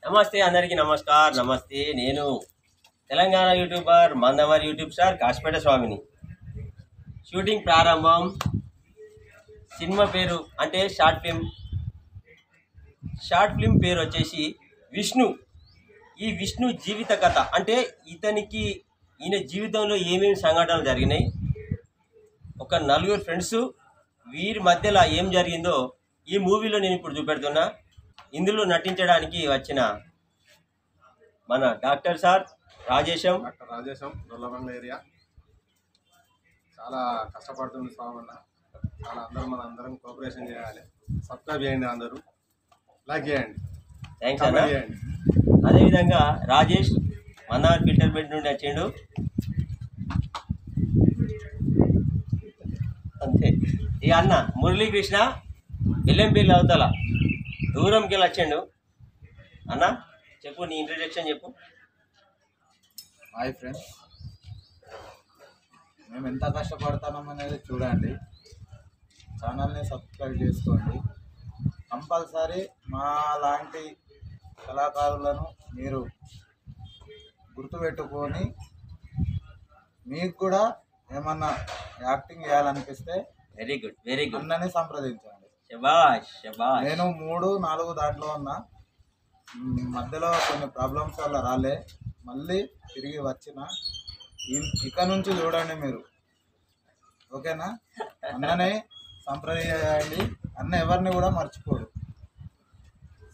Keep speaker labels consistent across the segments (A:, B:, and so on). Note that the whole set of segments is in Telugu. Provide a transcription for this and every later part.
A: నమస్తే అందరికీ నమస్తే నేను Telangana YouTuber Mandamarri YouTube star Kasipet స్వామిని. షూటింగ్ ప్రారంభం. సినిమా పేరు అంటే షార్ట్ ఫిల్మ్ పేరు వచ్చేసి విష్ణు. ఈ విష్ణు జీవిత కథ అంటే ఈయన జీవితంలో ఏమేమి సంఘటనలు జరిగినాయి, ఒక నలుగురు ఫ్రెండ్స్ వీరి మధ్యలో ఏం జరిగిందో ఈ మూవీలో నేను ఇప్పుడు చూపెడుతున్నా. ఇందులో నటించడానికి వచ్చిన మన డాక్టర్ రాజేశం
B: దొల్లబంగ్ల ఏరియా చాలా కష్టపడుతుంది స్వామన్న. చాలా మన అందరం కోఆపరేషన్ చేయాలి. సబ్స్క్రైబ్ చేయండి, అందరూ లైక్ చేయండి,
A: థ్యాంక్స్ అన్న. అదేవిధంగా రాజేష్ మందమరి ఫిల్టర్ బెడ్ నుండి వచ్చిండు. అంతే. ఇక అన్న మురళీకృష్ణ ఎల్ఎంపీలు అవతల దూరంకి వెళ్ళి వచ్చిండు. అన్న చెప్పు, నీ ఇంట్రడక్షన్ చెప్పు.
C: హాయ్ ఫ్రెండ్స్, మేము ఎంత కష్టపడతాం అనేది చూడండి. ఛానల్ని సబ్స్క్రైబ్ చేసుకోండి. కంపల్సరీ మా లాంటి కళాకారులను మీరు గుర్తుపెట్టుకొని మీకు కూడా ఏమన్నా యాక్టింగ్ చేయాలనిపిస్తే
A: వెరీ గుడ్
C: అన్నని సంప్రదించండి.
A: శభాష్.
C: నేను 3-4 దాంట్లో ఉన్నా. మధ్యలో కొన్ని ప్రాబ్లమ్స్ వల్ల రాలే, మళ్ళీ తిరిగి వచ్చిన. ఇక నుంచి చూడండి మీరు, ఓకేనా? అన్ననే సంప్రదించండి. అన్న ఎవరిని కూడా మర్చిపోడు.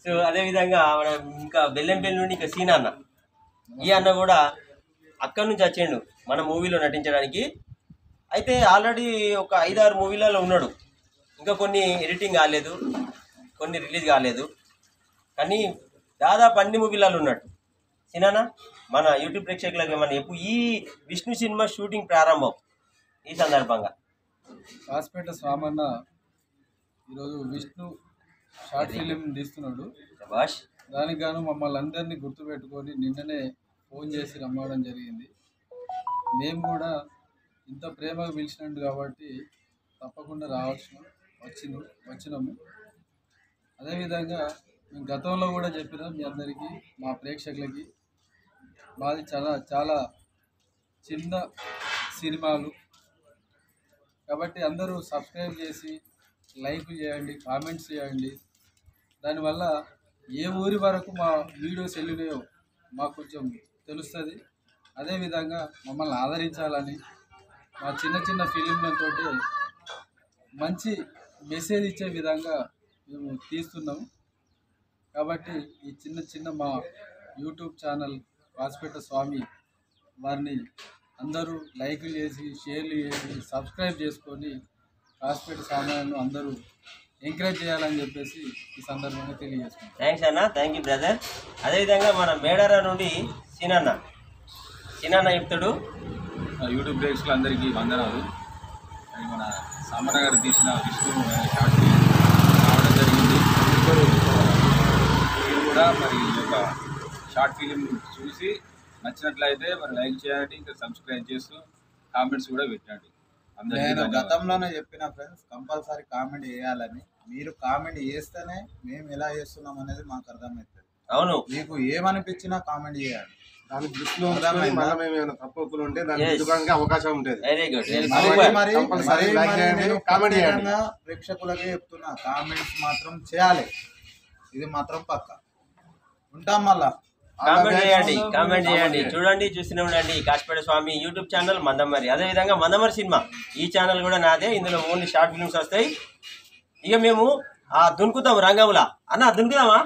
A: సో అదేవిధంగా ఇంకా బెల్లంపల్లి నుండి ఇంకా సీనా అన్న. ఈ అన్న కూడా అక్కడి నుంచి వచ్చిండు మన మూవీలో నటించడానికి. అయితే ఆల్రెడీ ఒక 5-6 మూవీలలో ఉన్నాడు. ఇంకా కొన్ని ఎడిటింగ్ కాలేదు, కొన్ని రిలీజ్ కాలేదు, కానీ దాదాపు అన్ని మూవీలలో ఉన్నాడు. సినానా మన యూట్యూబ్ ప్రేక్షకులకు ఏమన్నా చెప్పు, ఈ విష్ణు సినిమా షూటింగ్ ప్రారంభం ఈ సందర్భంగా.
D: కాశీపేట స్వామన్న ఈరోజు విష్ణు షార్ట్ ఫిలిం తీస్తున్నాడు.
A: శభాష్.
D: దానికి గాను మమ్మల్ని అందరినీ గుర్తుపెట్టుకొని నిన్ననే ఫోన్ చేసి రమ్మడం జరిగింది. మేము కూడా ఇంత ప్రేమగా పిలిచినట్టు కాబట్టి తప్పకుండా వచ్చినాము. అదేవిధంగా మేము గతంలో కూడా చెప్పినాం మీ అందరికీ, మా ప్రేక్షకులకి, మాది చాలా చిన్న సినిమాలు కాబట్టి అందరూ సబ్స్క్రైబ్ చేసి లైక్ చేయండి, కామెంట్స్ చేయండి. దానివల్ల ఏ ఊరి వరకు మా వీడియోస్ వెళ్ళినాయో మాకు కొంచెం తెలుస్తుంది. అదేవిధంగా మమ్మల్ని ఆదరించాలని మా చిన్న ఫిలింలతో మంచి మెసేజ్ ఇచ్చే విధంగా మేము తీస్తున్నాము. కాబట్టి ఈ చిన్న మా యూట్యూబ్ ఛానల్ కాశీపేట స్వామి వారిని అందరూ లైక్లు చేసి, షేర్లు చేసి, సబ్స్క్రైబ్ చేసుకొని కాశీపేట స్వామిను అందరూ ఎంకరేజ్ చేయాలని చెప్పేసి ఈ సందర్భంగా తెలియజేసుకుంటాం.
A: థ్యాంక్స్ అన్న, థ్యాంక్ యూ బ్రదర్. అదేవిధంగా మన మేడారా నుండి సీనన్న చెప్తాడు.
B: యూట్యూబ్ ప్రేక్షకులందరికీ వందనాలు. అది మన సామన్న గారు తీసిన విష్ణు షార్ట్ ఫిల్మ్ రావడం జరిగింది. మీరు కూడా మరి ఈ యొక్క షార్ట్ ఫిలిం చూసి నచ్చినట్లయితే మరి లైక్ చేయండి, ఇంకా సబ్స్క్రైబ్ చేస్తూ కామెంట్స్ కూడా పెట్టండి.
C: నేను గతంలోనే చెప్పిన ఫ్రెండ్స్, కంపల్సరీ కామెంట్ చేయాలని. మీరు కామెంట్ చేస్తేనే మేము ఎలా చేస్తున్నాం అనేది మాకు అర్థమవుతుంది.
A: అవును,
C: మీకు ఏమనిపించినా కామెంట్ చేయాలి.
B: దాని దృష్టిలో మనం తప్పులు ఉంటే దానికి అవకాశం ఉంటుంది.
A: Very good.
C: ప్రేక్షకులకే చెప్తున్నా, కామెంట్స్ మాత్రం చేయాలి. ఇది మాత్రం పక్క. ఉంటాం మళ్ళా.
A: కామెంట్ చేయండి. చూడండి, చూస్తూనే ఉండండి కాశీపేట స్వామి యూట్యూబ్ ఛానల్ మందమరి. అదేవిధంగా మందమరి సినిమా ఈ ఛానల్ కూడా నాదే. ఇందులో ఓన్లీ షార్ట్ ఫిల్మ్స్ వస్తాయి. ఇక మేము దునుకుతాం రంగంలా. అన్న దునుకుదామా?